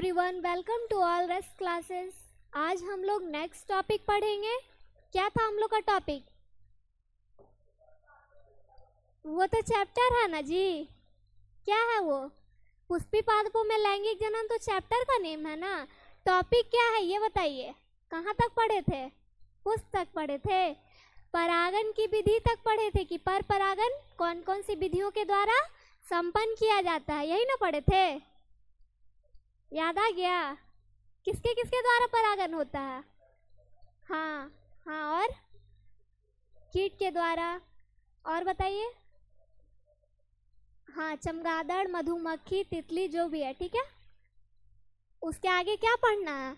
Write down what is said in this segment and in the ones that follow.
Everyone, welcome to all rest classes. आज हम लोग नेक्स्ट टॉपिक पढ़ेंगे। क्या था हम लोग का टॉपिक? वो तो चैप्टर है ना जी। क्या है वो? पुष्पी पादपों में लैंगिक जनन तो चैप्टर का नेम है ना। टॉपिक क्या है ये बताइए। कहाँ तक पढ़े थे? पुष्प तक पढ़े थे। परागन की विधि तक पढ़े थे कि पर परागन कौन कौन सी विधियों के द्वारा संपन्न किया जाता है, यही ना पढ़े थे? याद आ गया? किसके किसके द्वारा परागन होता है? हाँ हाँ, और कीट के द्वारा। और बताइए। हाँ, चमगादड़, मधुमक्खी, तितली, जो भी है, ठीक है। उसके आगे क्या पढ़ना है?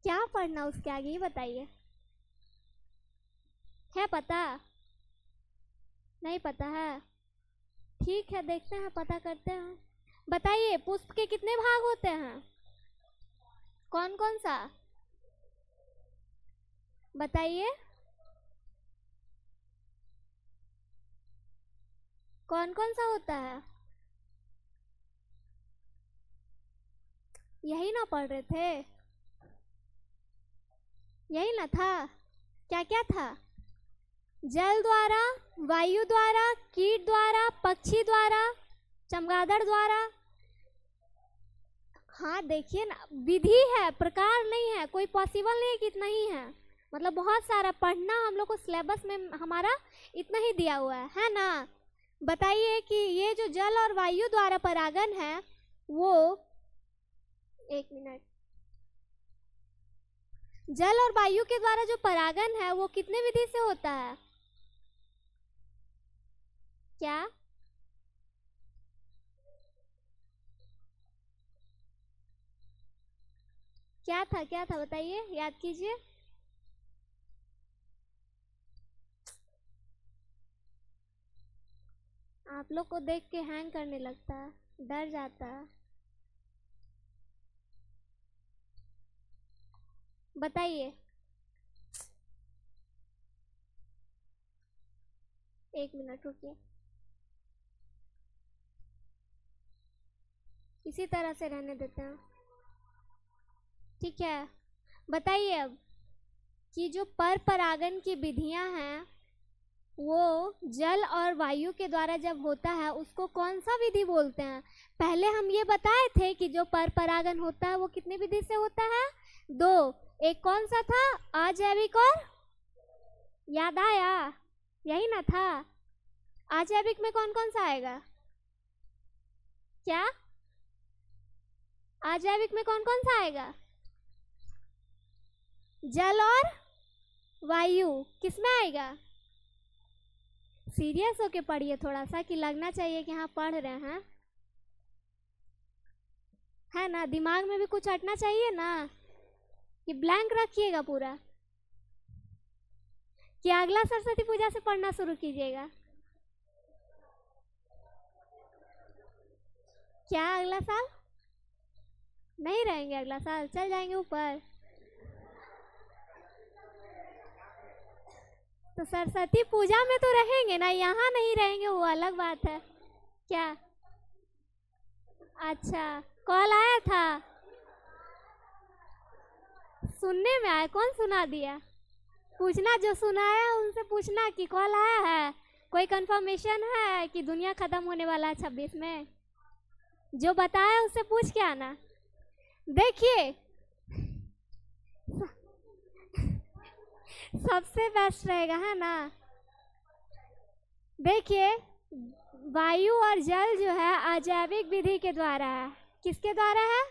क्या पढ़ना उसके आगे ये बताइए। है पता? नहीं पता है? ठीक है, देखते हैं, पता करते हैं। बताइए, पुष्प के कितने भाग होते हैं? कौन कौन सा बताइए। कौन कौन सा होता है? यही ना पढ़ रहे थे? यही ना था? क्या क्या था? जल द्वारा, वायु द्वारा, कीट द्वारा, पक्षी द्वारा, चमगादड़ द्वारा। हाँ देखिए ना, विधि है, प्रकार नहीं है। कोई पॉसिबल नहीं है कि इतना ही है। मतलब बहुत सारा पढ़ना हम लोग को सिलेबस में हमारा इतना ही दिया हुआ है ना। बताइए कि ये जो जल और वायु द्वारा परागन है वो, एक मिनट, जल और वायु के द्वारा जो परागन है वो कितने विधि से होता है? क्या क्या था बताइए, याद कीजिए। आप लोग को देख के हैंग करने लगता है, डर जाता है। बताइए। एक मिनट रुकिए, इसी तरह से रहने देते हैं, ठीक है। बताइए अब कि जो पर परागन की विधियां हैं वो जल और वायु के द्वारा जब होता है उसको कौन सा विधि बोलते हैं? पहले हम ये बताए थे कि जो पर परागन होता है वो कितने विधि से होता है? दो। एक कौन सा था? अजैविक और, याद आया? यही ना था? अजैविक में कौन कौन सा आएगा? क्या अजैविक में कौन कौन सा आएगा? जल और वायु। किसमें आएगा? सीरियस होके पढ़िए थोड़ा सा, कि लगना चाहिए कि हाँ पढ़ रहे हैं, है ना। दिमाग में भी कुछ हटना चाहिए ना, कि ब्लैंक रखिएगा पूरा, कि अगला सरस्वती पूजा से पढ़ना शुरू कीजिएगा। क्या अगला साल नहीं रहेंगे? अगला साल चल जाएंगे ऊपर। तो सरस्वती पूजा में तो रहेंगे ना, यहाँ नहीं रहेंगे, वो अलग बात है। क्या? अच्छा, कॉल आया था? सुनने में आया? कौन सुना दिया? पूछना, जो सुनाया उनसे पूछना कि कॉल आया है, कोई कंफर्मेशन है कि दुनिया खत्म होने वाला है 26 में। जो बताया उससे पूछ के आना। देखिए सबसे बेस्ट रहेगा, है ना। देखिए, वायु और जल जो है अजैविक विधि के द्वारा है। किसके द्वारा है?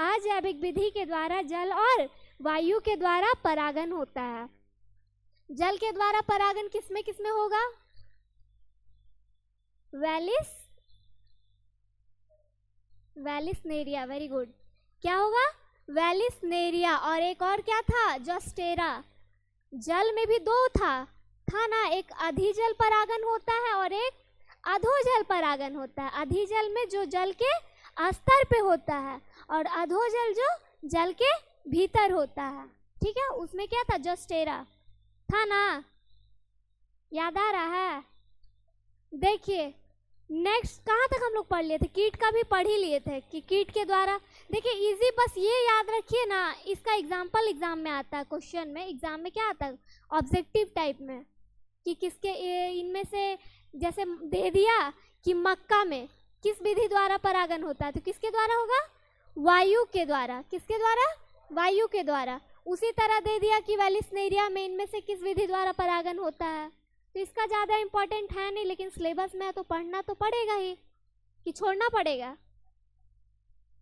अजैविक विधि के द्वारा जल और वायु के द्वारा परागन होता है। जल के द्वारा परागन किसमें किसमें होगा? Vallisneria, very good. क्या होगा? वेलिसनेरिया। और एक और क्या था? जोस्टेरा। जल में भी दो था ना, एक अधिजल परागन होता है और एक अधोजल परागन होता है। अधिजल में जो जल के स्तर पे होता है और अधोजल जो जल के भीतर होता है, ठीक है। उसमें क्या था? जोस्टेरा था ना, याद आ रहा है? देखिए, नेक्स्ट कहाँ तक हम लोग पढ़ लिए थे? कीट का भी पढ़ ही लिए थे कि कीट के द्वारा, देखिए इजी, बस ये याद रखिए ना, इसका एग्जाम्पल एग्जाम में आता है, क्वेश्चन में एग्जाम में क्या आता है ऑब्जेक्टिव टाइप में, कि किसके इनमें से, जैसे दे दिया कि मक्का में किस विधि द्वारा परागन होता है, तो किसके द्वारा होगा? वायु के द्वारा। किसके द्वारा? वायु के द्वारा। उसी तरह दे दिया कि वेलिस्नेरिया में इनमें से किस विधि द्वारा परागन होता है, तो इसका ज़्यादा इम्पोर्टेंट है नहीं, लेकिन सिलेबस में है तो पढ़ना तो पड़ेगा ही, कि छोड़ना पड़ेगा,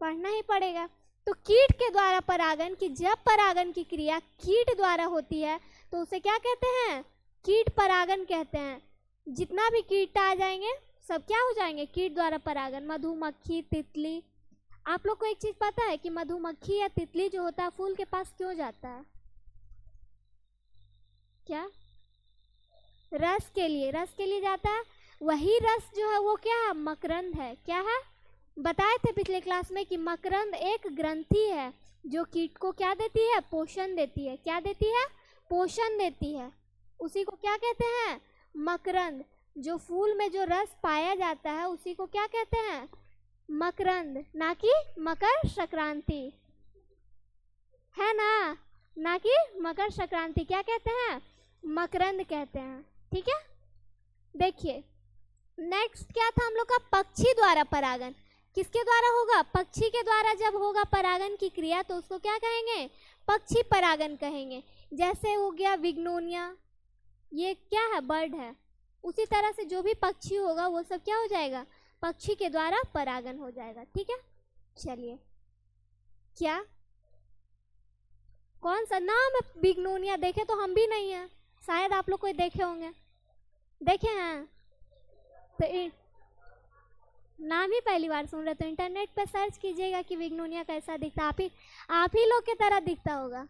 पढ़ना ही पड़ेगा। तो कीट के द्वारा परागन, कि जब परागन की क्रिया कीट द्वारा होती है तो उसे क्या कहते हैं? कीट परागन कहते हैं। जितना भी कीट आ जाएंगे सब क्या हो जाएंगे? कीट द्वारा परागन। मधुमक्खी, तितली। आप लोग को एक चीज पता है कि मधुमक्खी या तितली जो होता है फूल के पास क्यों जाता है? क्या? रस के लिए। रस के लिए जाता है। वही रस जो है वो क्या है? मकरंद है। क्या है? बताए थे पिछले क्लास में कि मकरंद एक ग्रंथि है जो कीट को क्या देती है? पोषण देती है। क्या देती है? पोषण देती है। उसी को क्या कहते हैं? मकरंद। जो फूल में जो रस पाया जाता है उसी को क्या कहते हैं? मकरंद, ना कि मकर संक्रांति, है ना? ना कि मकर संक्रांति। क्या कहते हैं? मकरंद कहते हैं। ठीक है, देखिए नेक्स्ट क्या था हम लोग का? पक्षी द्वारा परागन। किसके द्वारा होगा? पक्षी के द्वारा जब होगा परागन की क्रिया तो उसको क्या कहेंगे? पक्षी परागन कहेंगे। जैसे हो गया विग्नोनिया, ये क्या है? बर्ड है। उसी तरह से जो भी पक्षी होगा वो सब क्या हो जाएगा? पक्षी के द्वारा परागन हो जाएगा। ठीक है, चलिए क्या कौन सा नाम है? बिग्नोनिया। देखे तो हम भी नहीं है, शायद आप लोग कोई देखे होंगे। देखे हैं तो नाम ही पहली बार सुन रहे, तो इंटरनेट पे सर्च कीजिएगा कि बिग्नोनिया कैसा दिखता है। आप ही लोग की तरह दिखता होगा।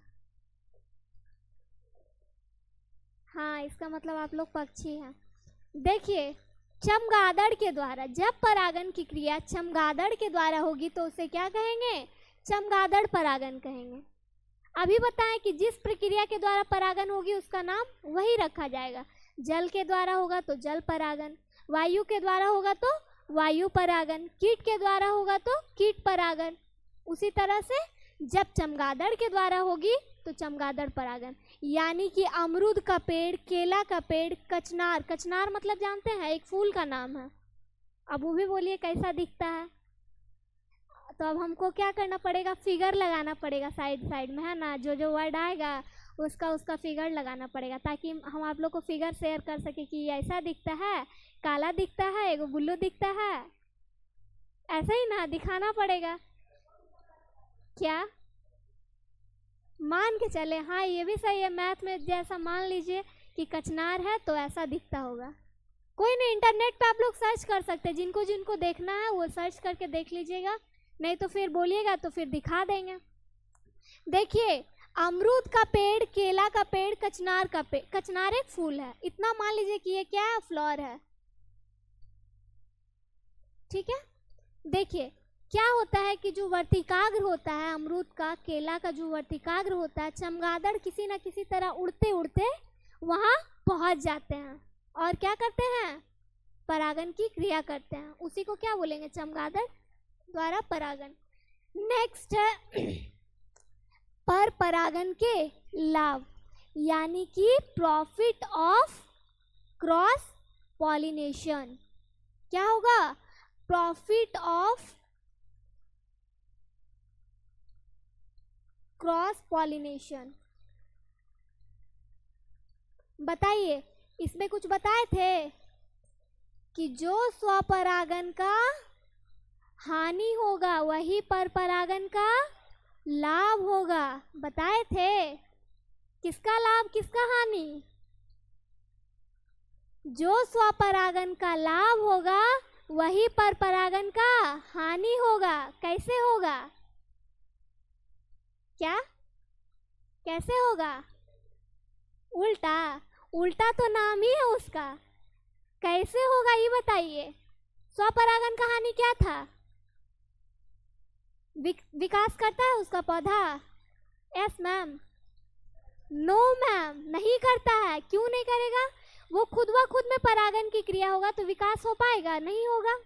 हाँ, इसका मतलब आप लोग पक्षी हैं। देखिए चमगादड़ के द्वारा जब परागन की क्रिया चमगादड़ के द्वारा होगी तो उसे क्या कहेंगे? चमगादड़ परागन कहेंगे। अभी बताएं कि जिस प्रक्रिया के द्वारा परागन होगी उसका नाम वही रखा जाएगा। जल के द्वारा होगा तो जल परागन, वायु के द्वारा होगा तो वायु परागन, कीट के द्वारा होगा तो कीट परागन। उसी तरह से जब चमगादड़ के द्वारा होगी तो चमगादड़ परागन। यानी कि अमरूद का पेड़, केला का पेड़, कचनार, कचनार मतलब जानते हैं एक फूल का नाम है। अब वो भी बोलिए कैसा दिखता है। तो अब हमको क्या करना पड़ेगा? फिगर लगाना पड़ेगा साइड साइड में, है ना? जो जो वर्ड आएगा उसका फिगर लगाना पड़ेगा, ताकि हम आप लोग को फिगर शेयर कर सके कि ऐसा दिखता है, काला दिखता है, एगो ब्लू दिखता है, ऐसा ही ना दिखाना पड़ेगा। क्या मान के चले? हाँ, ये भी सही है। मैथ में जैसा मान लीजिए कि कचनार है तो ऐसा दिखता होगा। कोई नहीं, इंटरनेट पे आप लोग सर्च कर सकते हैं। जिनको जिनको देखना है वो सर्च करके देख लीजिएगा, नहीं तो फिर बोलिएगा तो फिर दिखा देंगे। देखिए अमरूद का पेड़, केला का पेड़, कचनार का पेड़। कचनार एक फूल है, इतना मान लीजिए कि ये क्या है? फ्लावर है। ठीक है, देखिए क्या होता है कि जो वर्तिकाग्र होता है अमरूद का, केला का जो वर्तिकाग्र होता है, चमगादड़ किसी न किसी तरह उड़ते उड़ते वहाँ पहुँच जाते हैं और क्या करते हैं? परागन की क्रिया करते हैं। उसी को क्या बोलेंगे? चमगादड़ द्वारा परागन। नेक्स्ट है पर परागन के लाभ, यानी कि प्रॉफिट ऑफ क्रॉस पॉलिनेशन। क्या होगा? Profit of cross pollination. बताइए, इसमें कुछ बताए थे कि जो स्वपरागन का हानि होगा वही पर परागन का लाभ होगा। बताए थे किसका लाभ किसका हानि? जो स्वपरागन का लाभ होगा वही पर परागन का हानि होगा। कैसे होगा? क्या कैसे होगा? उल्टा। उल्टा तो नाम ही है उसका। कैसे होगा ये बताइए। स्वपरागन का हानि क्या था? विकास करता है उसका पौधा? Yes ma'am. नो मैम, नहीं करता है। क्यों नहीं करेगा? वो खुद व खुद में परागन की क्रिया होगा तो विकास हो पाएगा? नहीं होगा।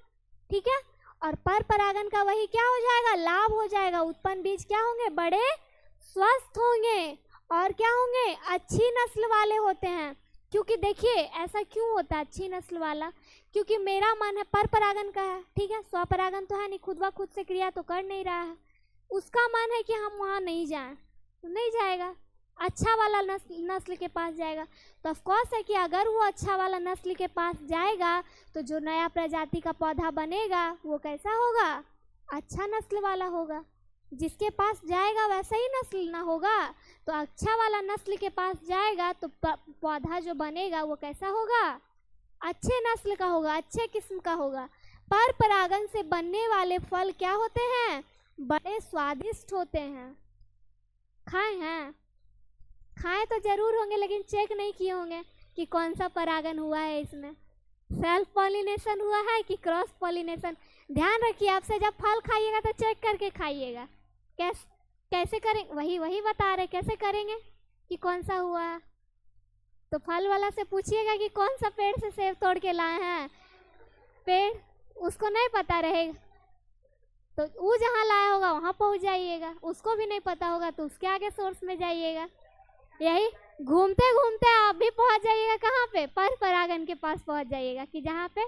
ठीक है, और पर परागन का वही क्या हो जाएगा? लाभ हो जाएगा। उत्पन्न बीज क्या होंगे? बड़े स्वस्थ होंगे और क्या होंगे? अच्छी नस्ल वाले होते हैं। क्योंकि देखिए ऐसा क्यों होता है अच्छी नस्ल वाला? क्योंकि मेरा मन है पर परागन का है, ठीक है, स्वपरागन तो है नहीं, खुद व खुद से क्रिया तो कर नहीं रहा है। उसका मन है कि हम वहाँ नहीं जाएं, तो नहीं जाएगा, अच्छा वाला नस्ल के पास जाएगा। तो ऑफकोर्स है कि अगर वो अच्छा वाला नस्ल के पास जाएगा तो जो नया प्रजाति का पौधा बनेगा वो कैसा होगा? अच्छा नस्ल वाला होगा। जिसके पास जाएगा वैसा ही नस्ल ना होगा, तो अच्छा वाला नस्ल के पास जाएगा तो पौधा जो बनेगा वो कैसा होगा? अच्छे नस्ल का होगा, अच्छे किस्म का होगा। पर परागन से बनने वाले फल क्या होते हैं? बड़े स्वादिष्ट होते हैं। खाए हैं? खाए तो जरूर होंगे, लेकिन चेक नहीं किए होंगे कि कौन सा परागन हुआ है इसमें, सेल्फ पॉलिनेशन हुआ है कि क्रॉस पॉलिनेशन। ध्यान रखिए, आपसे जब फल खाइएगा तो चेक करके खाइएगा। कैसे करें? वही बता रहे, कैसे करेंगे कि कौन सा हुआ है। तो फल वाला से पूछिएगा कि कौन सा पेड़ से सेब तोड़ के लाए हैं, पेड़ उसको नहीं पता रहेगा तो वो जहाँ लाया होगा वहाँ पहुँच जाइएगा। उसको भी नहीं पता होगा तो उसके आगे सोर्स में जाइएगा। यही घूमते घूमते आप भी पहुँच जाइएगा कहाँ पे? पर परागन के पास पहुँच जाइएगा कि जहाँ पे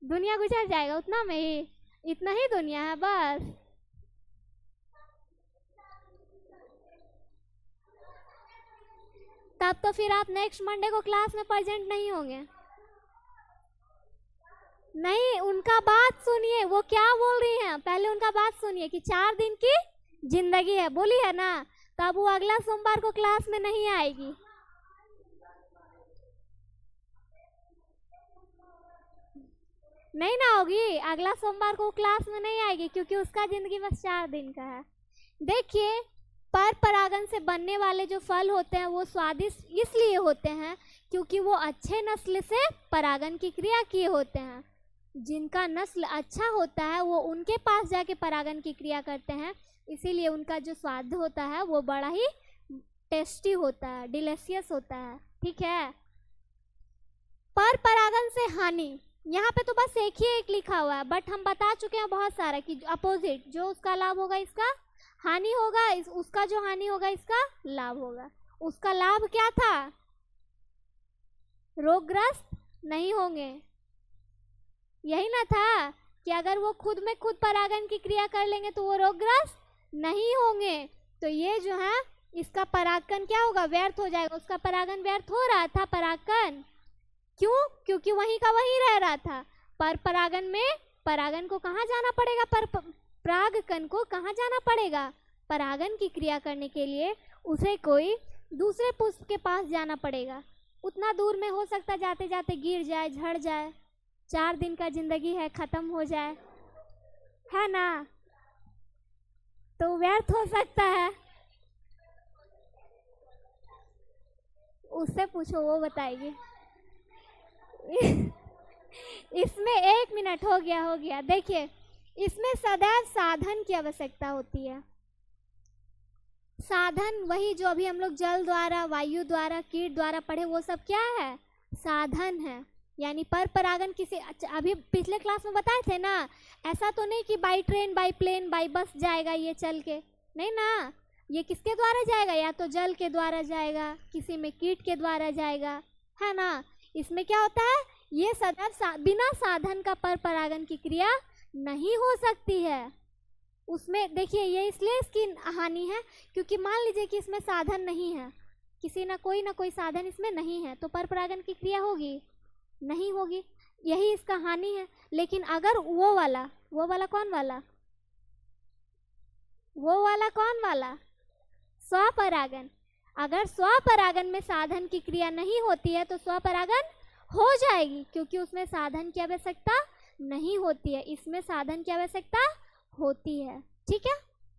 दुनिया गुजर जाएगा उतना में ही, इतना ही दुनिया है बस। तब तो फिर आप नेक्स्ट मंडे को क्लास में प्रेजेंट नहीं होंगे। नहीं, उनका बात सुनिए, वो क्या बोल रही हैं, पहले उनका बात सुनिए कि 4 दिन की जिंदगी है, बोली है ना, तब वो अगला सोमवार को क्लास में नहीं आएगी। नहीं ना होगी, अगला सोमवार को क्लास में नहीं आएगी क्योंकि उसका जिंदगी बस 4 दिन का है। देखिए, पर परागन से बनने वाले जो फल होते हैं वो स्वादिष्ट इसलिए होते हैं क्योंकि वो अच्छे नस्ल से परागन की क्रिया किए होते हैं। जिनका नस्ल अच्छा होता है वो उनके पास जाके परागन की क्रिया करते हैं, इसीलिए उनका जो स्वाद होता है वो बड़ा ही टेस्टी होता है, डिलीशियस होता है। ठीक है, पर परागन से हानि, यहाँ पे तो बस एक लिखा हुआ है, बट हम बता चुके हैं बहुत सारा कि अपोजिट जो उसका लाभ होगा इसका हानि होगा, उसका जो हानि होगा इसका लाभ होगा। उसका लाभ क्या था? रोगग्रस्त नहीं होंगे, यही ना था कि अगर वो खुद में खुद परागन की क्रिया कर लेंगे तो वो रोगग्रस्त नहीं होंगे। तो ये जो है इसका परागन क्या होगा? व्यर्थ हो जाएगा। उसका परागन व्यर्थ हो रहा था, परागन क्यों? क्योंकि वहीं का वहीं रह रहा था। पर परागन में परागन को कहाँ जाना पड़ेगा? परागकण को कहाँ जाना पड़ेगा? परागन की क्रिया करने के लिए उसे कोई दूसरे पुष्प के पास जाना पड़ेगा। उतना दूर में हो सकता जाते जाते गिर जाए, झड़ जाए, 4 दिन का जिंदगी है, खत्म हो जाए, है ना, तो व्यर्थ हो सकता है। उससे पूछो, वो बताएगी। इसमें 1 मिनट हो गया। देखिए, इसमें सदैव साधन की आवश्यकता होती है। साधन वही जो अभी हम लोग जल द्वारा, वायु द्वारा, कीट द्वारा पढ़े, वो सब क्या है? साधन है। यानी पर परागन किसी, अभी पिछले क्लास में बताए थे ना, ऐसा तो नहीं कि by train, by plane, by bus जाएगा ये चल के, नहीं ना, ये किसके द्वारा जाएगा? या तो जल के द्वारा जाएगा, किसी में कीट के द्वारा जाएगा, है ना। इसमें क्या होता है? ये सदैव बिना साधन का पर परागन की क्रिया नहीं हो सकती है। उसमें देखिए, ये इसलिए इसकी हानि है क्योंकि मान लीजिए कि इसमें साधन नहीं है, किसी ना कोई साधन इसमें नहीं है, तो पर परागन की क्रिया होगी? नहीं होगी, यही इसका हानि है। लेकिन अगर वो वाला कौन वाला? वो वाला कौन वाला? स्वपरागन। अगर स्वपरागन में साधन की क्रिया नहीं होती है तो स्वपरागन हो जाएगी क्योंकि उसमें साधन की आवश्यकता नहीं होती है, इसमें साधन की आवश्यकता होती है। ठीक है,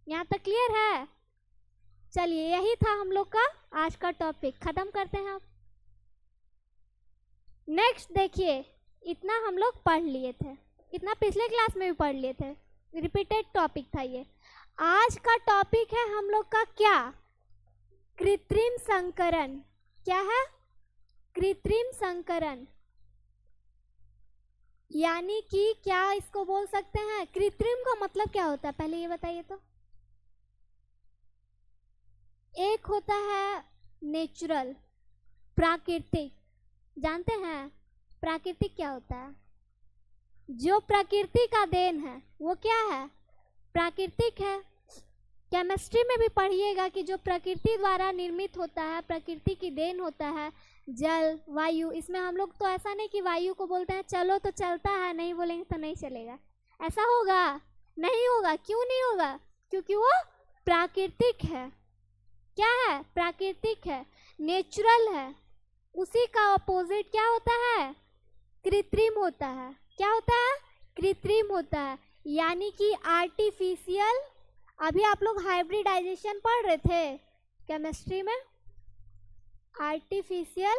यहाँ तक क्लियर है? चलिए, यही था हम लोग का आज का टॉपिक, खत्म करते हैं। नेक्स्ट देखिए, इतना हम लोग पढ़ लिए थे, इतना पिछले क्लास में भी पढ़ लिए थे, रिपीटेड टॉपिक था ये। आज का टॉपिक है हम लोग का क्या? कृत्रिम संकरण। क्या है? कृत्रिम संकरण यानी कि क्या इसको बोल सकते हैं? कृत्रिम का मतलब क्या होता है पहले ये बताइए तो। एक होता है नेचुरल, प्राकृतिक। जानते हैं प्राकृतिक क्या होता है? जो प्रकृति का देन है वो क्या है? प्राकृतिक है। केमिस्ट्री में भी पढ़िएगा कि जो प्रकृति द्वारा निर्मित होता है, प्रकृति की देन होता है, जल, वायु। इसमें हम लोग तो ऐसा नहीं कि वायु को बोलते हैं चलो तो चलता है, नहीं बोलेंगे तो नहीं चलेगा। ऐसा होगा? नहीं होगा। क्यों नहीं होगा? क्योंकि वो प्राकृतिक है। क्या है? प्राकृतिक है, नेचुरल है। उसी का अपोजिट क्या होता है? कृत्रिम होता है। क्या होता है? कृत्रिम होता है, यानी कि आर्टिफिशियल। अभी आप लोग हाइब्रिडाइजेशन पढ़ रहे थे केमिस्ट्री में, आर्टिफिशियल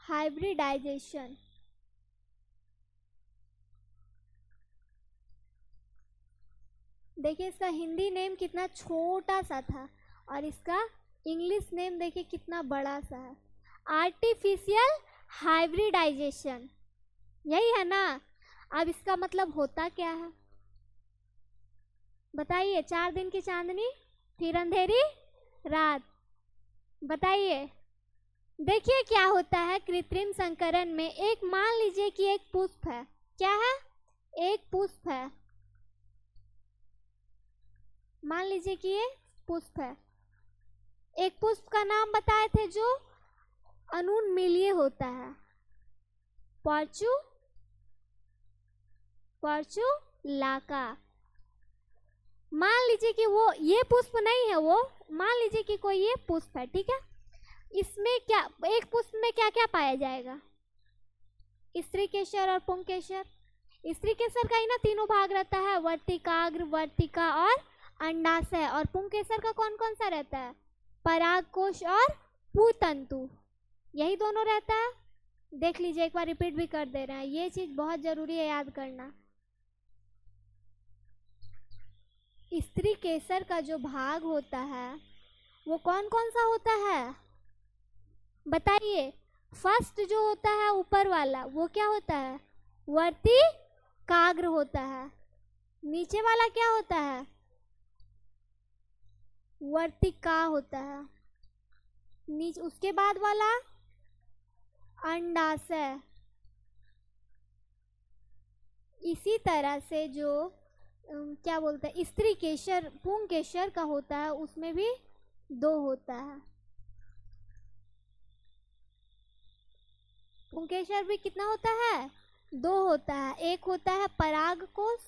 हाइब्रिडाइजेशन। देखिए इसका हिंदी नेम कितना छोटा सा था और इसका इंग्लिश नेम देखिए कितना बड़ा सा है। आर्टिफिशियल हाइब्रिडाइजेशन, यही है ना? अब इसका मतलब होता क्या है बताइए? 4 दिन की चांदनी फिर अंधेरी रात। बताइए। देखिए क्या होता है कृत्रिम संकरण में। एक मान लीजिए कि एक पुष्प है। क्या है? एक पुष्प है। मान लीजिए कि ये पुष्प है। एक पुष्प का नाम बताए थे जो अनुनमिलीय होता है, पोर्चुलाका। मान लीजिए कि वो ये पुष्प नहीं है, वो मान लीजिए कि कोई ये पुष्प है, ठीक है? इसमें क्या, एक पुष्प में क्या क्या पाया जाएगा? स्त्री केसर और पुंकेसर। स्त्री केसर का ही ना तीनों भाग रहता है, वर्तिकाग्र, वर्तिका और अंडाशय। और पुंकेसर का कौन कौन सा रहता है? परागकोश और पुतंतु, यही दोनों रहता है। देख लीजिए, एक बार रिपीट भी कर दे रहे हैं, ये चीज बहुत जरूरी है याद करना। स्त्री केसर का जो भाग होता है वो कौन कौन सा होता है बताइए? फर्स्ट जो होता है ऊपर वाला वो क्या होता है? वर्तिकाग्र होता है। नीचे वाला क्या होता है? वर्तिका होता है। नीचे उसके बाद वाला अंडाशय। इसी तरह से जो क्या बोलते हैं स्त्री केसर, पुंकेसर का होता है, उसमें भी 2 होता है। पुंकेसर भी कितना होता है? 2 होता है। एक होता है परागकोश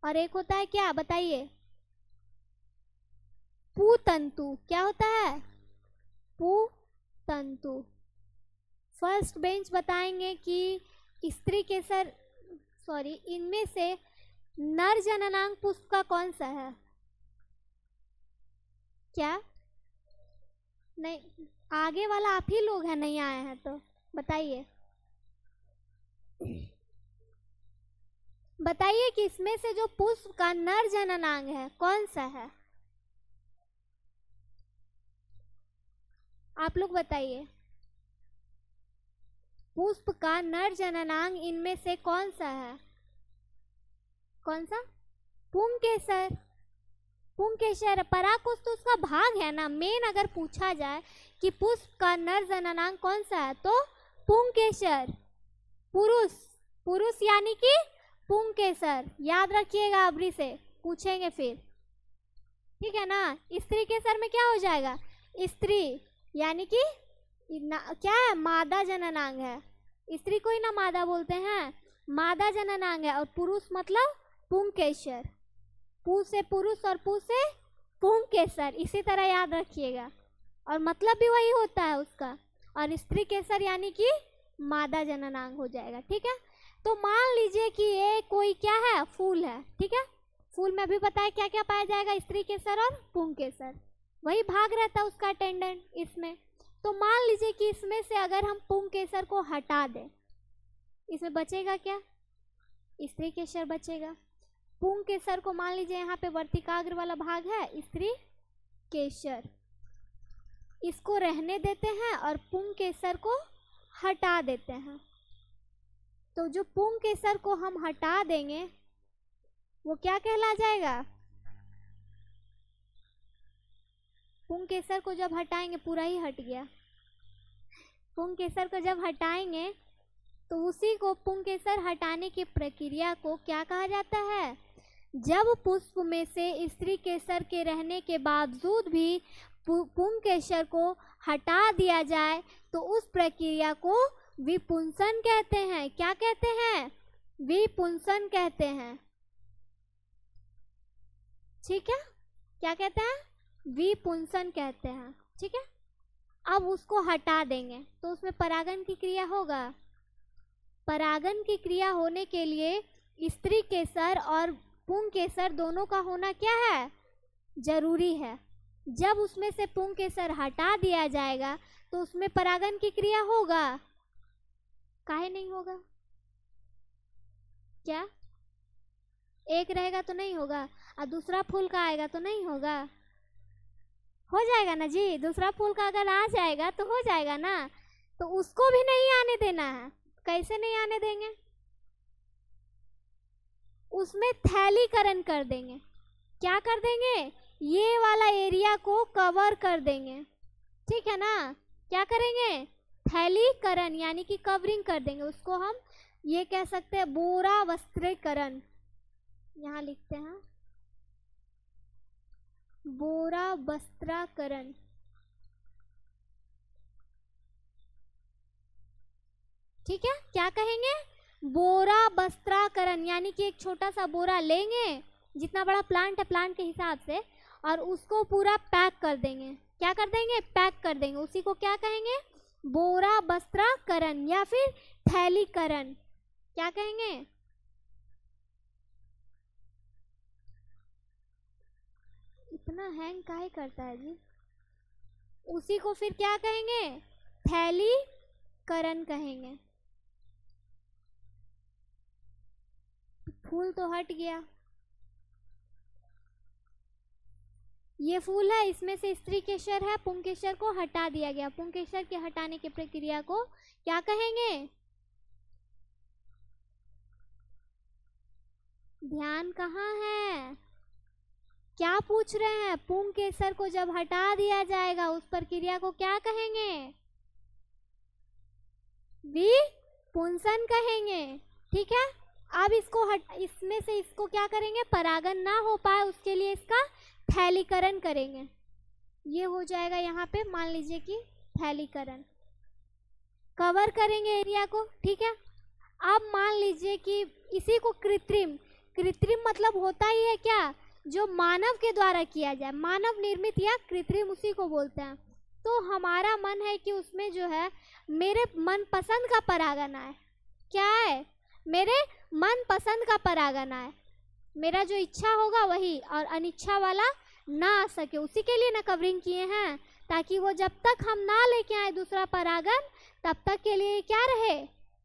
और एक होता है क्या बताइए? पुतंतु। क्या होता है? पुतंतु। फर्स्ट बेंच बताएंगे कि स्त्री केसर, सॉरी, इनमें से नर जननांग पुष्प का कौन सा है? क्या नहीं, आगे वाला आप ही लोग हैं, नहीं आए हैं तो बताइए। बताइए कि इसमें से जो पुष्प का नर जननांग है कौन सा है? आप लोग बताइए। पुष्प का नर जननांग इनमें से कौन सा है? कौन सा? पुंकेसर। पुंकेसर। परागकोश तो उसका भाग है ना। मेन अगर पूछा जाए कि पुष्प का नर जननांग कौन सा है तो पुंकेसर। पुरुष, पुरुष यानी कि पुंकेसर। याद रखिएगा, अबरी से पूछेंगे फिर, ठीक है ना? स्त्री केसर में क्या हो जाएगा? स्त्री यानी कि क्या है? मादा जननांग है। स्त्री को ही ना मादा बोलते हैं, मादा जननांग है। और पुरुष मतलब पुंकेसर। पु से पुरुष और पु से पुंकेसर, इसी तरह याद रखिएगा। और मतलब भी वही होता है उसका। और स्त्री केसर यानी कि मादा जननांग हो जाएगा, ठीक है? तो मान लीजिए कि ये कोई क्या है? फूल है, ठीक है? फूल में भी बताया क्या क्या पाया जाएगा? स्त्री केसर और पुंकेसर, वही भाग रहता है उसका अटेंडेंट इसमें। तो मान लीजिए कि इसमें से अगर हम पुंकेसर को हटा दें, इसमें बचेगा क्या? स्त्री केसर बचेगा। पुंकेसर को मान लीजिए यहाँ पे वर्तिकाग्र वाला भाग है, स्त्री केसर। इसको रहने देते हैं और पुंकेसर को हटा देते हैं। तो जो पुंकेसर को हम हटा देंगे वो क्या कहला जाएगा? पुंकेसर को जब हटाएंगे, पूरा ही हट गया, पुंकेसर को जब हटाएंगे तो उसी को पुंकेसर हटाने की प्रक्रिया को क्या कहा जाता है? जब पुष्प में से स्त्री केसर के रहने के बावजूद भी पुंकेसर को हटा दिया जाए तो उस प्रक्रिया को विपुंसन कहते हैं। क्या कहते हैं? विपुंसन कहते हैं। ठीक है, क्या कहते हैं? विपुंसन कहते हैं। ठीक है, अब उसको हटा देंगे तो उसमें परागन की क्रिया होगा। परागन की क्रिया होने के लिए स्त्री केसर और पुंकेसर दोनों का होना क्या है? जरूरी है। जब उसमें से पुंकेसर हटा दिया जाएगा तो उसमें परागन की क्रिया होगा। काहे नहीं होगा? क्या एक रहेगा तो नहीं होगा और दूसरा फूल का आएगा तो नहीं होगा? हो जाएगा ना जी। दूसरा फूल का अगर आ जाएगा तो हो जाएगा ना। तो उसको भी नहीं आने देना है। कैसे नहीं आने देंगे? उसमें थैलीकरण कर देंगे। क्या कर देंगे? ये वाला एरिया को कवर कर देंगे। ठीक है ना? क्या करेंगे? थैलीकरण यानी कि कवरिंग कर देंगे। उसको हम ये कह सकते हैं बोरा वस्त्रीकरण। यहाँ लिखते हैं बोरा वस्त्राकरण। ठीक है, क्या कहेंगे? बोरा वस्त्राकरण यानी कि एक छोटा सा बोरा लेंगे, जितना बड़ा प्लांट है प्लांट के हिसाब से, और उसको पूरा पैक कर देंगे। क्या कर देंगे? पैक कर देंगे। उसी को क्या कहेंगे? बोरा वस्त्राकरण या फिर थैलीकरण। क्या कहेंगे? इतना हैंग काहे करता है जी? उसी को फिर क्या कहेंगे? थैलीकरण कहेंगे। फूल तो हट गया। ये फूल है, इसमें से स्त्री केसर है, पुंकेसर को हटा दिया गया। पुंकेसर के हटाने की प्रक्रिया को क्या कहेंगे? ध्यान कहाँ है? क्या पूछ रहे हैं? पुंकेसर को जब हटा दिया जाएगा उस प्रक्रिया को क्या कहेंगे? विपुंसन कहेंगे। ठीक है, अब इसमें से इसको क्या करेंगे? परागन ना हो पाए उसके लिए इसका थैलीकरण करेंगे। ये हो जाएगा यहाँ पे, मान लीजिए कि थैलीकरण कवर करेंगे एरिया को। ठीक है, अब मान लीजिए कि इसी को कृत्रिम मतलब होता ही है क्या? जो मानव के द्वारा किया जाए, मानव निर्मित या कृत्रिम, उसी को बोलते हैं। तो हमारा मन है कि उसमें जो है मेरे मन पसंद का परागन आए। क्या है? मेरे मन पसंद का परागन आए। मेरा जो इच्छा होगा वही, और अनिच्छा वाला ना आ सके। उसी के लिए ना कवरिंग किए हैं, ताकि वो जब तक हम ना लेके आए दूसरा परागन तब तक के लिए क्या रहे?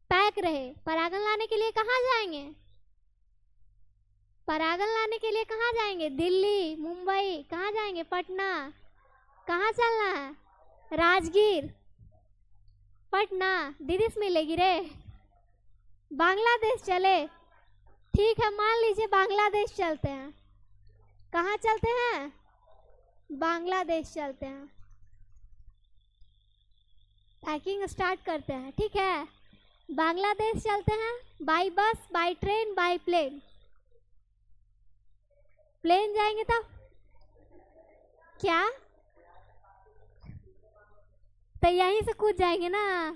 पैक रहे। परागन लाने के लिए कहाँ जाएंगे? परागन लाने के लिए कहाँ जाएंगे? दिल्ली, मुंबई, कहाँ जाएंगे? पटना। कहाँ चलना है? राजगीर, पटना। दीदी से मिलेगी रे। बांग्लादेश चले? ठीक है, मान लीजिए बांग्लादेश चलते हैं। कहाँ चलते हैं? बांग्लादेश चलते हैं। पैकिंग स्टार्ट करते हैं। ठीक है, बांग्लादेश चलते हैं। By bus, by train, by plane. Plane जाएंगे तब क्या? तो यहीं से कूद जाएंगे ना।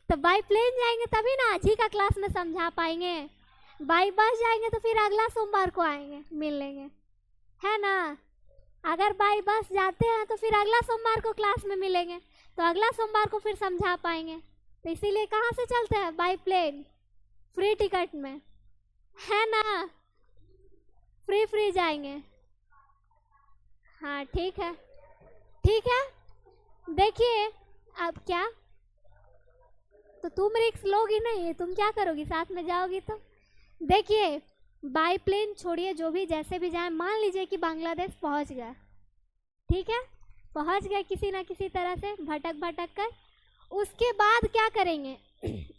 तो बाई प्लेन जाएंगे तभी ना आज ही का क्लास में समझा पाएंगे। बाई बस जाएंगे तो फिर अगला सोमवार को आएंगे, मिल लेंगे, है ना। अगर बाई बस जाते हैं तो फिर अगला सोमवार को क्लास में मिलेंगे, तो अगला सोमवार को फिर समझा पाएंगे। तो इसीलिए कहाँ से चलते हैं? बाई प्लेन, फ्री टिकट में, है ना। फ्री जाएंगे। हाँ ठीक है, ठीक है। देखिए अब क्या, तो तुम रिक्स लोगी नहीं, तुम क्या करोगी? साथ में जाओगी तो देखिए, बाई प्लेन छोड़िए, जो भी जैसे भी जाए, मान लीजिए कि बांग्लादेश पहुंच गया। ठीक है, पहुंच गए किसी ना किसी तरह से भटक भटक कर। उसके बाद क्या करेंगे,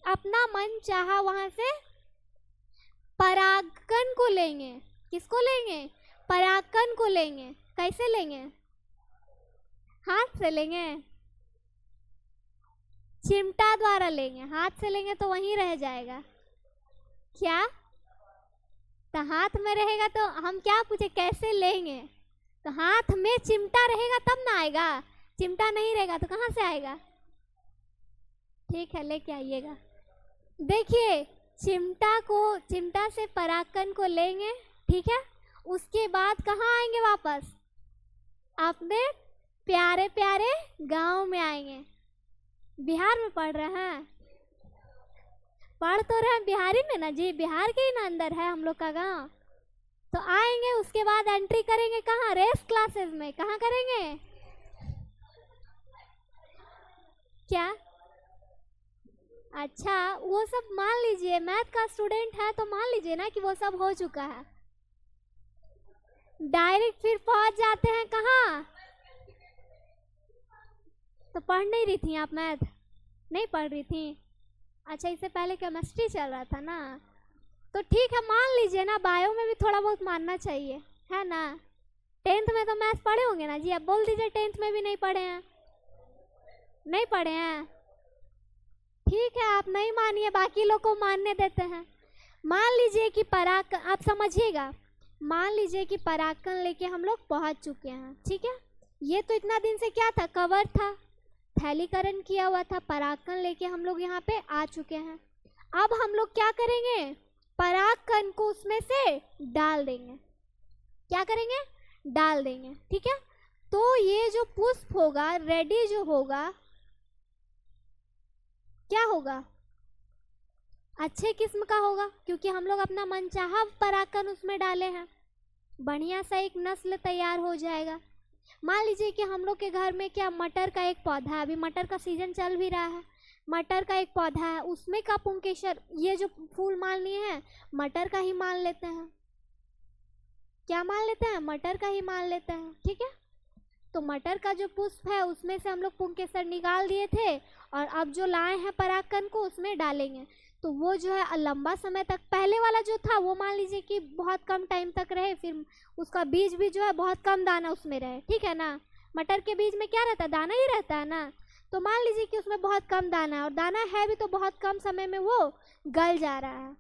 अपना मन चाहा वहां से परागकण को लेंगे। किसको लेंगे? परागकण को लेंगे। कैसे लेंगे? हाथ से लेंगे, चिमटा द्वारा लेंगे। हाथ से लेंगे तो वहीं रह जाएगा क्या? तो हाथ में रहेगा तो हम क्या पूछे कैसे लेंगे? तो हाथ में चिमटा रहेगा तब ना आएगा, चिमटा नहीं रहेगा तो कहाँ से आएगा? ठीक है, लेके आइएगा। देखिए, चिमटा से परागकण को लेंगे, ठीक है। उसके बाद कहाँ आएंगे वापस? अपने प्यारे प्यारे गांव में आएंगे। बिहार में पढ़ रहे हैं? पढ़ तो रहे हैं बिहारी में ना जी, बिहार के ही ना अंदर है हम लोग का गांव। तो आएंगे, उसके बाद एंट्री करेंगे कहाँ? रेस क्लासेस में। कहाँ करेंगे? क्या? अच्छा, वो सब मान लीजिए, मैथ का स्टूडेंट है तो मान लीजिए ना कि वो सब हो चुका है। डायरेक्ट फिर पहुंच जाते हैं कहाँ? तो पढ़ नहीं रही थी आप? मैथ नहीं पढ़ रही थी? अच्छा, इससे पहले केमिस्ट्री चल रहा था ना, तो ठीक है, मान लीजिए ना, बायो में भी थोड़ा बहुत मानना चाहिए, है ना। 10th में तो मैथ पढ़े होंगे ना जी, अब बोल दीजिए 10th में भी नहीं पढ़े हैं। नहीं पढ़े हैं? ठीक है, आप नहीं मानिए, बाकी लोग को मानने देते हैं। मान लीजिए कि आप समझिएगा, मान लीजिए कि परागकण लेके हम लोग पहुंच चुके हैं, ठीक है। ये तो इतना दिन से क्या था? कवर था, थैलीकरण किया हुआ था। परागकण लेके हम लोग यहाँ पे आ चुके हैं। अब हम लोग क्या करेंगे? परागकण को उसमें से डाल देंगे। क्या करेंगे? डाल देंगे, ठीक है। तो ये जो पुष्प होगा, रेडी जो होगा, क्या होगा? अच्छे किस्म का होगा, क्योंकि हम लोग अपना मनचाहा परागकण उसमें डाले हैं। बढ़िया सा एक नस्ल तैयार हो जाएगा। मान लीजिए कि हम लोग के घर में क्या मटर का एक पौधा है, अभी मटर का सीजन चल भी रहा है, मटर का एक पौधा है, उसमें का पुंकेसर, ये जो फूल मान लिए हैं मटर का ही मान लेते हैं। क्या मान लेते हैं? मटर का ही मान लेते हैं, ठीक है। तो मटर का जो पुष्प है उसमें से हम लोग पुंकेसर निकाल दिए थे, और अब जो लाए हैं परागकण को उसमें डालेंगे। तो वो जो है लंबा समय तक, पहले वाला जो था वो मान लीजिए कि बहुत कम टाइम तक रहे, फिर उसका बीज भी जो है बहुत कम दाना उसमें रहे, ठीक है ना। मटर के बीज में क्या रहता है? दाना ही रहता है ना। तो मान लीजिए कि उसमें बहुत कम दाना है, और दाना है भी तो बहुत कम समय में वो गल जा रहा है।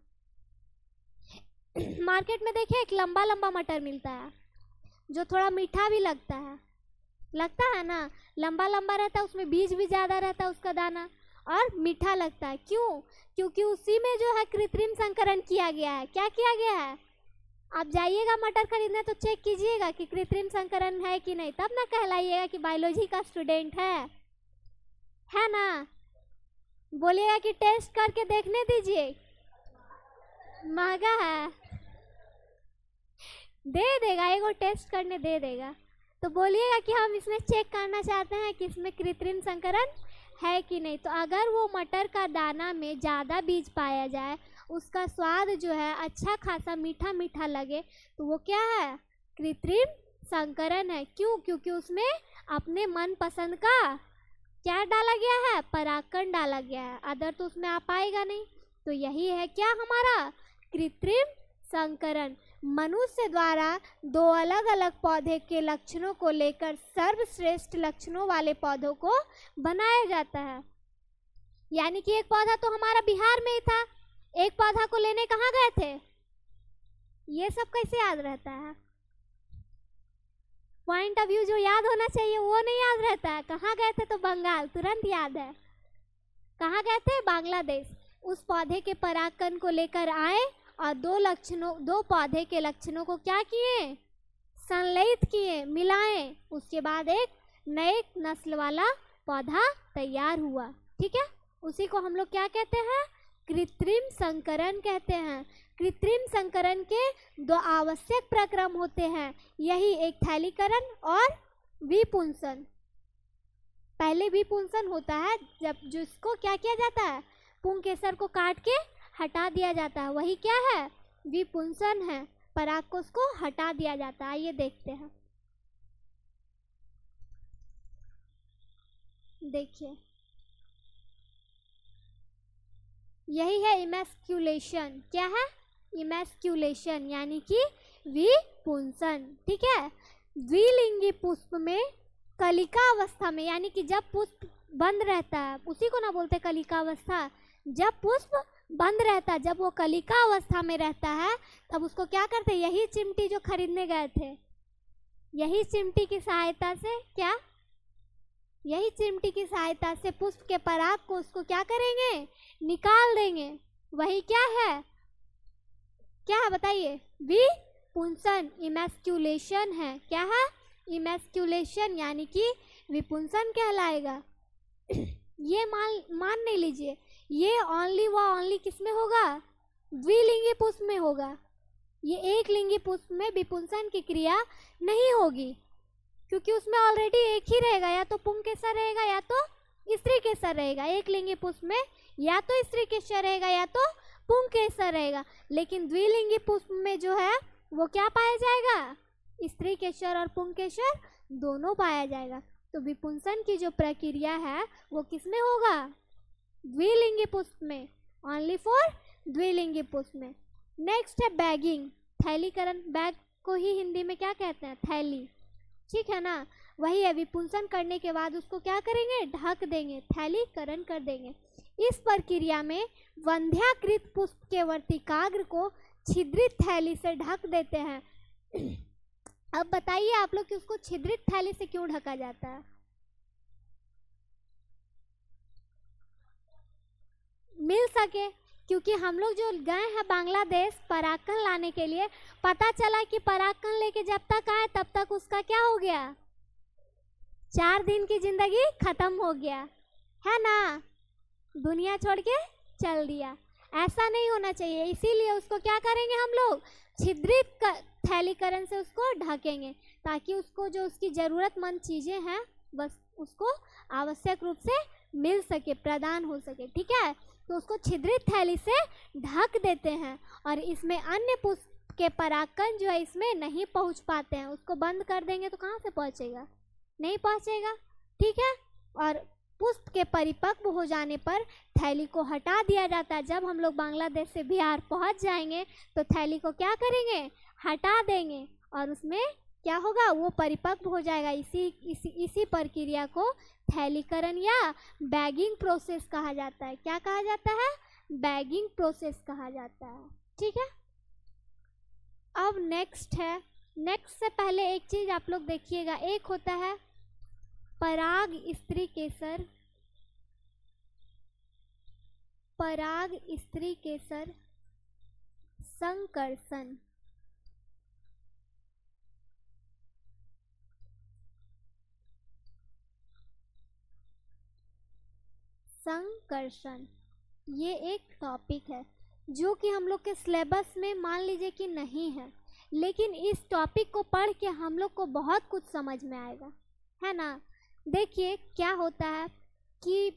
मार्केट में देखिए एक लंबा लंबा मटर मिलता है जो थोड़ा मीठा भी लगता है ना, लंबा लंबा रहता है, उसमें बीज भी ज़्यादा रहता है उसका दाना, और मीठा लगता है। क्यों? क्योंकि उसी में जो है कृत्रिम संकरण किया गया है। क्या किया गया है? आप जाइएगा मटर खरीदने तो चेक कीजिएगा कि कृत्रिम संकरण है कि नहीं, तब ना कहलाइएगा कि बायोलॉजी का स्टूडेंट है ना। बोलिएगा कि टेस्ट करके देखने दीजिए, महंगा है, दे देगा, एगो टेस्ट करने दे देगा। तो बोलिएगा कि हम इसमें चेक करना चाहते हैं कि इसमें कृत्रिम संकरण है कि नहीं। तो अगर वो मटर का दाना में ज़्यादा बीज पाया जाए, उसका स्वाद जो है अच्छा खासा मीठा मीठा लगे, तो वो क्या है? कृत्रिम संकरण है। क्यों? क्योंकि उसमें अपने मन पसंद का क्या डाला गया है? परागकण डाला गया है, अदर तो उसमें आ पाएगा नहीं। तो यही है क्या हमारा? कृत्रिम संकरण। मनुष्य द्वारा दो अलग अलग पौधे के लक्षणों को लेकर सर्वश्रेष्ठ लक्षणों वाले पौधों को बनाया जाता है। यानी कि एक पौधा तो हमारा बिहार में ही था, एक पौधा को लेने कहाँ गए थे? ये सब कैसे याद रहता है? पॉइंट ऑफ व्यू जो याद होना चाहिए वो नहीं याद रहता है। कहाँ गए थे? तो बंगाल, तुरंत याद है। कहाँ गए थे? बांग्लादेश। उस पौधे के परागकण को लेकर आए और दो पौधे के लक्षणों को क्या किए? संलयित किए, मिलाएं। उसके बाद एक नए नस्ल वाला पौधा तैयार हुआ, ठीक है। उसी को हम लोग क्या कहते हैं? कृत्रिम संकरण कहते हैं। कृत्रिम संकरण के दो आवश्यक प्रक्रम होते हैं, यही एक थैलीकरण और विपुंसन। पहले विपुंसन होता है जब जिसको क्या किया जाता है? पुंकेसर को काट के हटा दिया जाता है, वही क्या है? विपुंसन है। परागकोश को हटा दिया जाता है। आइए देखते हैं। देखिए यही है इमैस्क्यूलेशन। क्या है? इमैस्क्यूलेशन यानी कि विपुंसन। ठीक है, द्विलिंगी पुष्प में कलिका अवस्था में, यानी कि जब पुष्प बंद रहता है उसी को ना बोलते कलिका अवस्था। जब पुष्प बंद रहता है, जब वो कलिका अवस्था में रहता है, तब उसको क्या करते हैं? यही चिमटी जो खरीदने गए थे, यही चिमटी की सहायता से क्या, यही चिमटी की सहायता से पुष्प के पराग को उसको क्या करेंगे? निकाल देंगे। वही क्या है? क्या है बताइए? विपुंसन, इमैस्क्यूलेशन है। क्या है? इमैस्क्यूलेशन यानी कि विपुंसन कहलाएगा। ये मान नहीं लीजिए, ये ओनली व ओनली किस में होगा? द्विलिंगी पुष्प में होगा। ये एक लिंगी पुष्प में विपुंसन की क्रिया नहीं होगी, क्योंकि उसमें ऑलरेडी एक ही रहेगा, या तो पुंकेसर रहेगा या तो स्त्री केसर रहेगा। एक लिंगी पुष्प में या तो स्त्री केसर रहेगा या तो पुंकेसर रहेगा। लेकिन द्विलिंगी पुष्प में जो है वो क्या पाया जाएगा? स्त्री केसर और पुंकेसर दोनों पाया जाएगा। तो विपुंसन की जो प्रक्रिया है वो किसमें होगा? द्विलिंगी पुष्प में, ओनली फॉर द्विलिंगी पुष्प में। नेक्स्ट है बैगिंग, थैलीकरण। बैग को ही हिंदी में क्या कहते हैं? थैली। ठीक है ना, वही है। विपुंसन करने के बाद उसको क्या करेंगे? ढक देंगे, थैलीकरण कर देंगे। इस प्रक्रिया में वंध्याकृत पुष्प के वर्तिकाग्र को छिद्रित थैली से ढक देते हैं। अब बताइए आप लोग कि उसको छिद्रित थैली से क्यों ढका जाता है? मिल सके, क्योंकि हम लोग जो गए हैं बांग्लादेश परागकण लाने के लिए, पता चला कि परागकण लेके जब तक आए तब तक उसका क्या हो गया? 4 दिन की जिंदगी खत्म हो गया है ना, दुनिया छोड़ के चल दिया। ऐसा नहीं होना चाहिए, इसीलिए उसको क्या करेंगे हम लोग? छिद्रित थैलीकरण से उसको ढकेंगे, ताकि उसको जो उसकी ज़रूरतमंद चीज़ें हैं बस उसको आवश्यक रूप से मिल सके, प्रदान हो सके। ठीक है, तो उसको छिद्रित थैली से ढक देते हैं, और इसमें अन्य पुष्प के परागकण जो है इसमें नहीं पहुंच पाते हैं। उसको बंद कर देंगे तो कहाँ से पहुंचेगा? नहीं पहुंचेगा। ठीक है, और पुष्प के परिपक्व हो जाने पर थैली को हटा दिया जाता है। जब हम लोग बांग्लादेश से बिहार पहुंच जाएंगे तो थैली को क्या करेंगे? हटा देंगे, और उसमें क्या होगा? वो परिपक्व हो जाएगा। इसी प्रक्रिया को थैलीकरण या बैगिंग प्रोसेस कहा जाता है। क्या कहा जाता है? बैगिंग प्रोसेस कहा जाता है। ठीक है, अब नेक्स्ट है। नेक्स्ट से पहले एक चीज आप लोग देखिएगा, एक होता है पराग स्त्री केसर, पराग स्त्री केसर संकर्षण। संकर्षण ये एक टॉपिक है जो कि हम लोग के सिलेबस में मान लीजिए कि नहीं है, लेकिन इस टॉपिक को पढ़ के हम लोग को बहुत कुछ समझ में आएगा, है ना। देखिए क्या होता है कि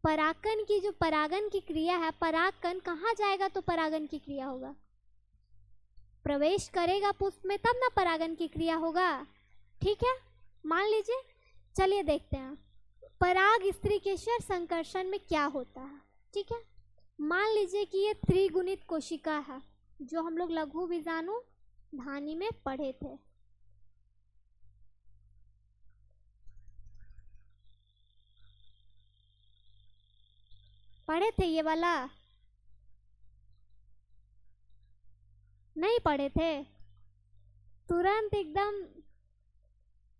परागकण की जो परागन की क्रिया है, परागकण कहाँ जाएगा तो परागन की क्रिया होगा? प्रवेश करेगा पुष्प में तब ना परागन की क्रिया होगा। ठीक है, मान लीजिए, चलिए देखते हैं पराग स्त्री केसर संकर्षण में क्या होता है। ठीक है, मान लीजिए कि ये त्रिगुणित कोशिका है जो हम लोग लघु बीजाणु धानी में पढ़े थे। पढ़े थे ये वाला? नहीं पढ़े थे? तुरंत एकदम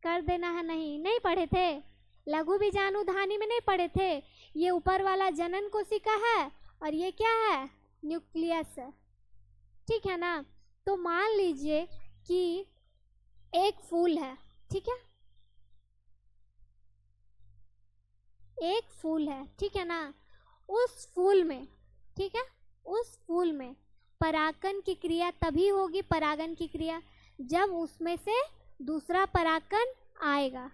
कर देना है, नहीं पढ़े थे? लघु बीजाणु धानी में नहीं पढ़े थे? ये ऊपर वाला जनन कोशिका है और ये क्या है? न्यूक्लियस है। ठीक है ना, तो मान लीजिए कि एक फूल है। ठीक है, एक फूल है, ठीक है ना। उस फूल में, ठीक है, उस फूल में परागकण की क्रिया तभी होगी, परागन की क्रिया, जब उसमें से दूसरा परागकण आएगा।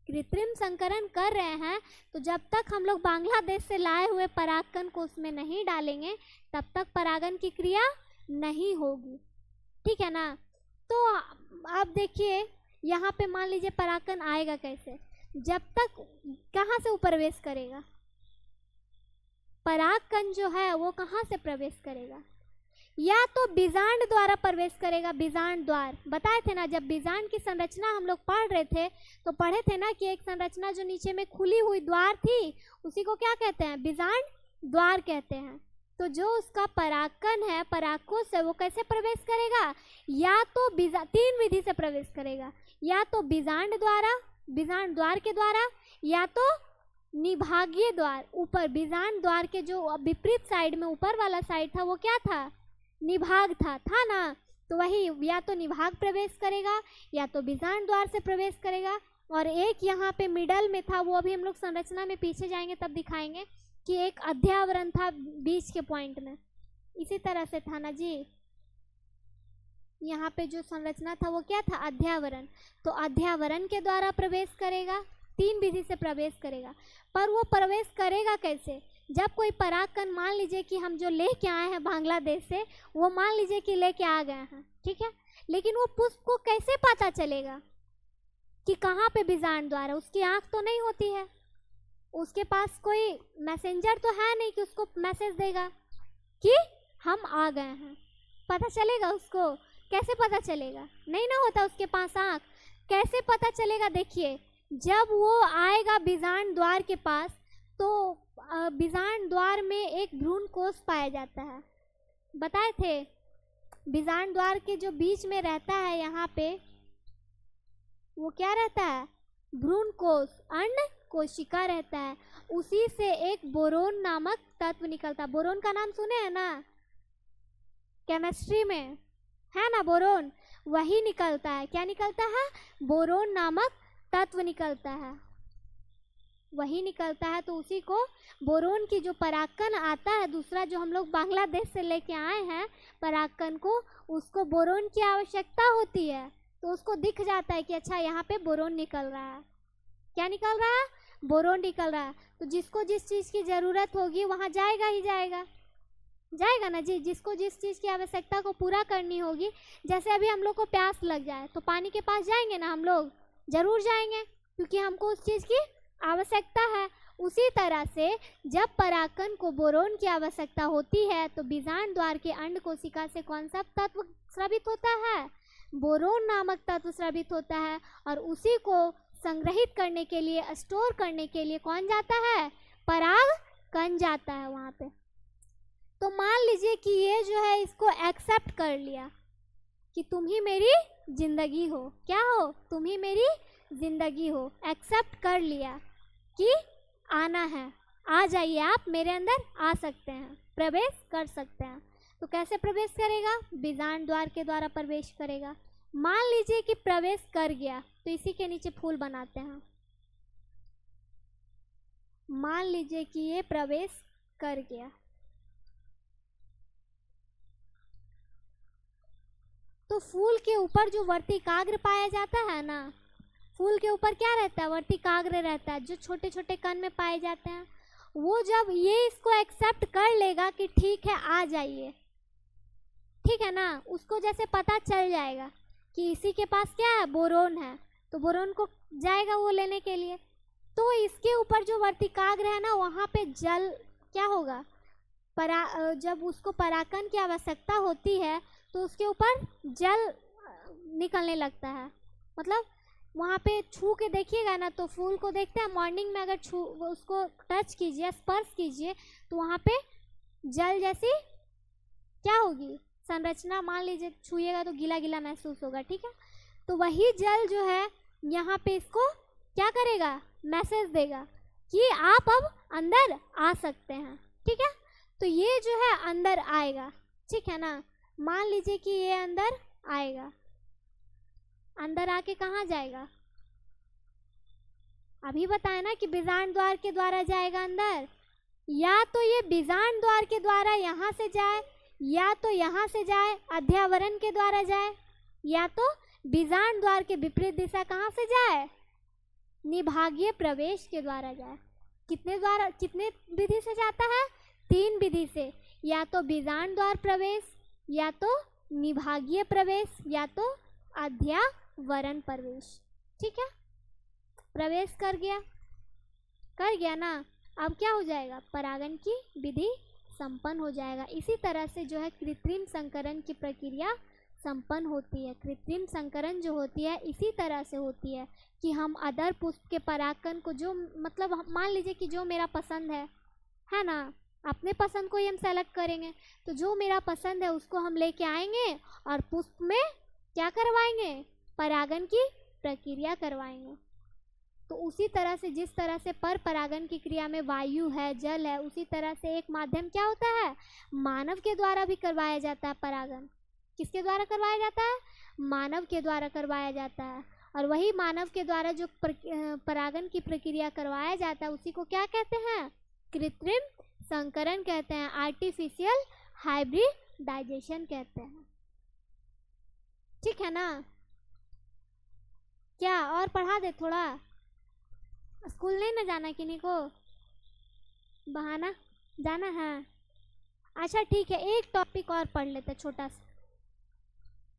कृत्रिम संकरण कर रहे हैं तो जब तक हम लोग बांग्लादेश से लाए हुए परागकण को उसमें नहीं डालेंगे तब तक परागन की क्रिया नहीं होगी। ठीक है ना। तो आप देखिए यहाँ पे मान लीजिए परागकण आएगा कैसे, जब तक कहाँ से वो प्रवेश करेगा? परागकण जो है वो कहाँ से प्रवेश करेगा? या तो बीजांड द्वारा प्रवेश करेगा। बीजांड द्वार बताए थे ना, जब बीजांड की संरचना हम लोग पढ़ रहे थे तो पढ़े थे ना कि एक संरचना जो नीचे में खुली हुई द्वार थी उसी को क्या कहते हैं? बीजांड द्वार कहते हैं। तो जो उसका परागकण है, परागकोश है, वो कैसे प्रवेश करेगा? या तो तीन विधि से प्रवेश करेगा, या तो बीजांड द्वारा, बीजांड द्वार के द्वारा, या तो निभागीय द्वार। ऊपर बीजांड द्वार के जो विपरीत साइड में ऊपर वाला साइड था वो क्या था? निभाग था ना। तो वही या तो निभाग प्रवेश करेगा या तो बीजांड द्वार से प्रवेश करेगा। और एक यहाँ पे मिडल में था, वो अभी हम लोग संरचना में पीछे जाएंगे तब दिखाएंगे कि एक अध्यावरण था बीच के पॉइंट में। इसी तरह से था ना जी, यहाँ पे जो संरचना था वो क्या था? अध्यावरण। तो अध्यावरण के द्वारा प्रवेश करेगा, तीन विधि से प्रवेश करेगा। पर वो प्रवेश करेगा कैसे? जब कोई परागकण, मान लीजिए कि हम जो लेके आए हैं बांग्लादेश से, वो मान लीजिए कि लेके आ गए हैं, ठीक है, लेकिन वो पुष्प को कैसे पता चलेगा कि कहाँ पे बीजांड द्वार है? उसकी आँख तो नहीं होती है, उसके पास कोई मैसेंजर तो है नहीं कि उसको मैसेज देगा कि हम आ गए हैं। पता चलेगा उसको? कैसे पता चलेगा? नहीं ना होता उसके पास आँख, कैसे पता चलेगा? देखिए, जब वो आएगा बीजांड द्वार के पास तो बीजांड द्वार में एक भ्रूण कोष पाया जाता है। बताए थे बीजांड द्वार के जो बीच में रहता है यहाँ पे, वो क्या रहता है? भ्रूण कोष, अण्ड कोशिका रहता है। उसी से एक बोरोन नामक तत्व निकलता है। बोरोन का नाम सुने हैं ना, केमिस्ट्री में है ना बोरोन, वही निकलता है। क्या निकलता है? बोरोन नामक तत्व निकलता है, वही निकलता है। तो उसी को बोरोन की जो परागकण आता है दूसरा, जो हम लोग बांग्लादेश से लेके आए हैं परागकण को, उसको बोरोन की आवश्यकता होती है। तो उसको दिख जाता है कि अच्छा यहाँ पे बोरोन निकल रहा है। क्या निकल रहा है? बोरोन निकल रहा है। तो जिसको जिस चीज़ की ज़रूरत होगी वहाँ जाएगा ही जाएगा ना जी। जिसको जिस चीज़ की आवश्यकता को पूरा करनी होगी, जैसे अभी हम लोग को प्यास लग जाए तो पानी के पास जाएंगे ना, हम लोग ज़रूर जाएंगे क्योंकि हमको उस चीज़ की आवश्यकता है। उसी तरह से जब परागकण को बोरोन की आवश्यकता होती है तो बीजांड द्वार के अंड कोशिका से कौन सा तत्व स्रावित होता है? बोरोन नामक तत्व स्रावित होता है। और उसी को संग्रहित करने के लिए, स्टोर करने के लिए कौन जाता है? परागकण जाता है वहाँ पे। तो मान लीजिए कि ये जो है इसको एक्सेप्ट कर लिया कि तुम ही मेरी जिंदगी हो। क्या हो? तुम ही मेरी जिंदगी हो। एक्सेप्ट कर लिया कि आना है, आ जाइए, आप मेरे अंदर आ सकते हैं, प्रवेश कर सकते हैं। तो कैसे प्रवेश करेगा? बीजांड द्वार के द्वारा प्रवेश करेगा। मान लीजिए कि प्रवेश कर गया, तो इसी के नीचे फूल बनाते हैं। मान लीजिए कि ये प्रवेश कर गया, तो फूल के ऊपर जो वर्तिकाग्र पाया जाता है ना, फूल के ऊपर क्या रहता है? वर्तिकाग्र रहता है, जो छोटे छोटे कण में पाए जाते हैं। वो जब ये इसको एक्सेप्ट कर लेगा कि ठीक है आ जाइए, ठीक है ना, उसको जैसे पता चल जाएगा कि इसी के पास क्या है? बोरोन है, तो बोरोन को जाएगा वो लेने के लिए। तो इसके ऊपर जो वर्तिकाग्र है ना, वहाँ पे जल क्या होगा? जब उसको परागकण की आवश्यकता होती है तो उसके ऊपर जल निकलने लगता है। मतलब वहाँ पे छू के देखिएगा ना, तो फूल को देखते हैं मॉर्निंग में, अगर उसको टच कीजिए, स्पर्श कीजिए, तो वहाँ पे जल जैसी क्या होगी? संरचना। मान लीजिए छूएगा तो गीला गीला महसूस होगा, ठीक है। तो वही जल जो है यहाँ पे इसको क्या करेगा? मैसेज देगा कि आप अब अंदर आ सकते हैं, ठीक है। तो ये जो है अंदर आएगा, ठीक है ना। मान लीजिए कि ये अंदर आएगा, अंदर आके कहाँ जाएगा? अभी बताया ना कि बीजांड द्वार के द्वारा जाएगा अंदर। या तो ये बीजांड द्वार के द्वारा यहाँ से जाए, या तो यहाँ से जाए अध्यावरण के द्वारा जाए, या तो बीजांड द्वार के विपरीत दिशा कहाँ से जाए? निभागीय प्रवेश के द्वारा जाए। कितने विधि से जाता है? 3 विधि से। या तो बीजांड द्वार प्रवेश, या तो निभागीय प्रवेश, या तो अध्यावरण प्रवेश, ठीक है। प्रवेश कर गया ना। अब क्या हो जाएगा, परागण की विधि संपन्न हो जाएगा। इसी तरह से जो है कृत्रिम संकरण की प्रक्रिया संपन्न होती है। कृत्रिम संकरण जो होती है इसी तरह से होती है कि हम अदर पुष्प के परागकण को, जो मतलब मान लीजिए कि जो मेरा पसंद है ना, अपने पसंद को ही हम सेलेक्ट करेंगे, तो जो मेरा पसंद है उसको हम लेके आएंगे और पुष्प में क्या करवाएंगे, परागण की प्रक्रिया करवाएंगे। तो उसी तरह से जिस तरह से पर परागण की क्रिया में वायु है, जल है, उसी तरह से एक माध्यम क्या होता है, मानव के द्वारा भी करवाया जाता है परागण। किसके द्वारा करवाया जाता है, मानव के द्वारा करवाया जाता है। और वही मानव के द्वारा जो परागण की प्रक्रिया करवाया जाता है उसी को क्या कहते हैं, कृत्रिम संकरण कहते हैं, आर्टिफिशियल हाइब्रिडाइजेशन कहते हैं। ठीक है ना। क्या और पढ़ा दे थोड़ा, स्कूल नहीं ना जाना किन्हीं को, बहाना जाना है। अच्छा ठीक है, एक टॉपिक और पढ़ लेते हैं,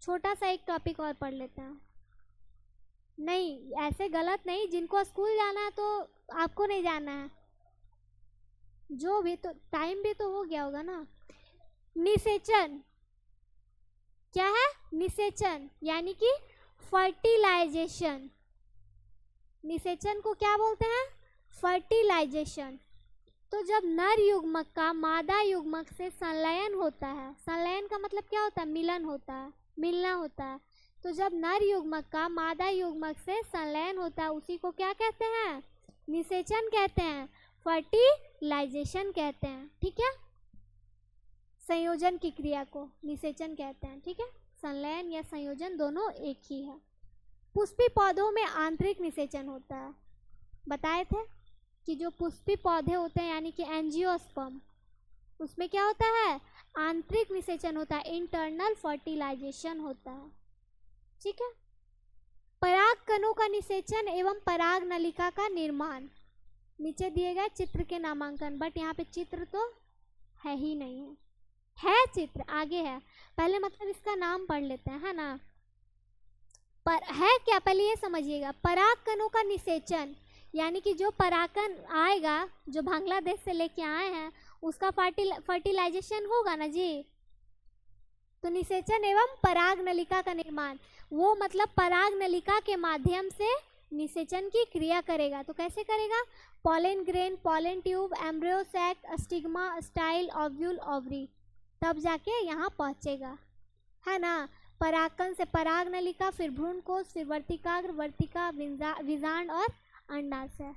छोटा सा एक टॉपिक और पढ़ लेते हैं। नहीं ऐसे गलत नहीं, जिनको स्कूल जाना है तो आपको नहीं जाना है, जो भी, तो टाइम भी तो हो गया होगा ना। निषेचन क्या है, निषेचन यानी कि फर्टिलाइजेशन। निषेचन को क्या बोलते हैं, फर्टिलाइजेशन। तो जब नर युग्मक का मादा युग्मक से संलयन होता है, संलयन का मतलब क्या होता है, मिलन होता है, मिलना होता है। तो जब नर युग्मक का मादा युग्मक से संलयन होता है उसी को क्या कहते हैं, निषेचन कहते हैं, फर्टिलाइजेशन कहते हैं। ठीक है, संयोजन की क्रिया को निषेचन कहते हैं। ठीक है, संलयन या संयोजन दोनों एक ही है। पुष्पी पौधों में आंतरिक निषेचन होता है, बताए थे कि जो पुष्पी पौधे होते हैं यानी कि एंजियोस्पर्म, उसमें क्या होता है, आंतरिक निषेचन होता है, इंटरनल फर्टिलाइजेशन होता है। ठीक है, पराग कणों का निषेचन एवं पराग नलिका का निर्माण, नीचे दिए गए चित्र के नामांकन, बट यहाँ पे चित्र तो है ही नहीं है चित्र आगे है, पहले मतलब इसका नाम पढ़ लेते हैं, है ना। पर है क्या, पहले ये समझिएगा, पराग कणों का निषेचन यानी कि जो परागकण आएगा, जो बांग्लादेश से लेके आए हैं, उसका फर्टिलाइजेशन होगा ना जी। तो निषेचन एवं पराग नलिका का निर्माण, वो मतलब पराग नलिका के माध्यम से निषेचन की क्रिया करेगा। तो कैसे करेगा, pollen grain, pollen tube, embryo sac, stigma, style, ovule, ovary, तब जाके यहाँ पहुँचेगा, है ना। परागकण से पराग नलिका, फिर भ्रूणकोश, फिर वर्तिकाग्र, वर्तिका, बीजांड और अंडाशय,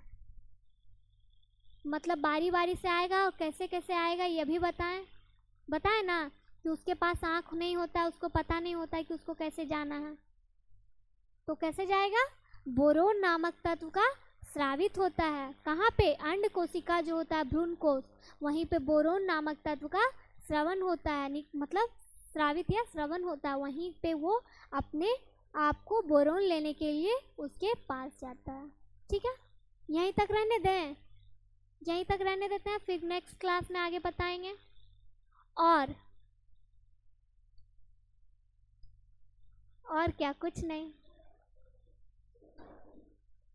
मतलब बारी बारी से आएगा। और कैसे कैसे आएगा ये भी बताएं ना, कि उसके पास आँख नहीं होता है, उसको पता नहीं होता है कि उसको कैसे जाना है। तो कैसे जाएगा, बोरोन नामक तत्व का स्रावित होता है। कहाँ पे, अंड कोशिका जो होता है भ्रूणकोश, वहीं पे बोरोन नामक तत्व का स्रवण होता है, मतलब स्रावित या श्रवण होता है, वहीं पे वो अपने आप को बोरोन लेने के लिए उसके पास जाता है। ठीक है, यहीं तक रहने दें, यहीं तक रहने देते हैं, फिर नेक्स्ट क्लास में आगे बताएंगे। और क्या, कुछ नहीं।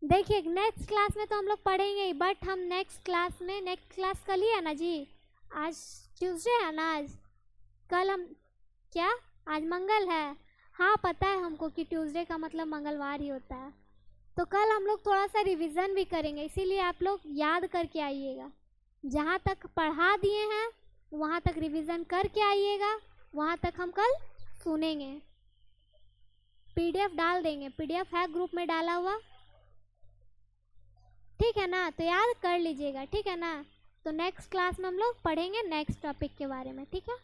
देखिए नेक्स्ट क्लास में तो हम लोग पढ़ेंगे ही, बट हम नेक्स्ट क्लास कल ही है ना जी, आज ट्यूसडे है ना, आज कल हम क्या, आज मंगल है, हाँ पता है हमको कि ट्यूसडे का मतलब मंगलवार ही होता है। तो कल हम लोग थोड़ा सा रिवीजन भी करेंगे, इसीलिए आप लोग याद करके आइएगा, जहाँ तक पढ़ा दिए हैं वहाँ तक रिवीजन करके आइएगा, वहाँ तक हम कल सुनेंगे। पीडीएफ डाल देंगे, पीडीएफ है ग्रुप में डाला हुआ, ठीक है ना, तो याद कर लीजिएगा। ठीक है ना, तो नेक्स्ट क्लास में हम लोग पढ़ेंगे नेक्स्ट टॉपिक के बारे में। ठीक है।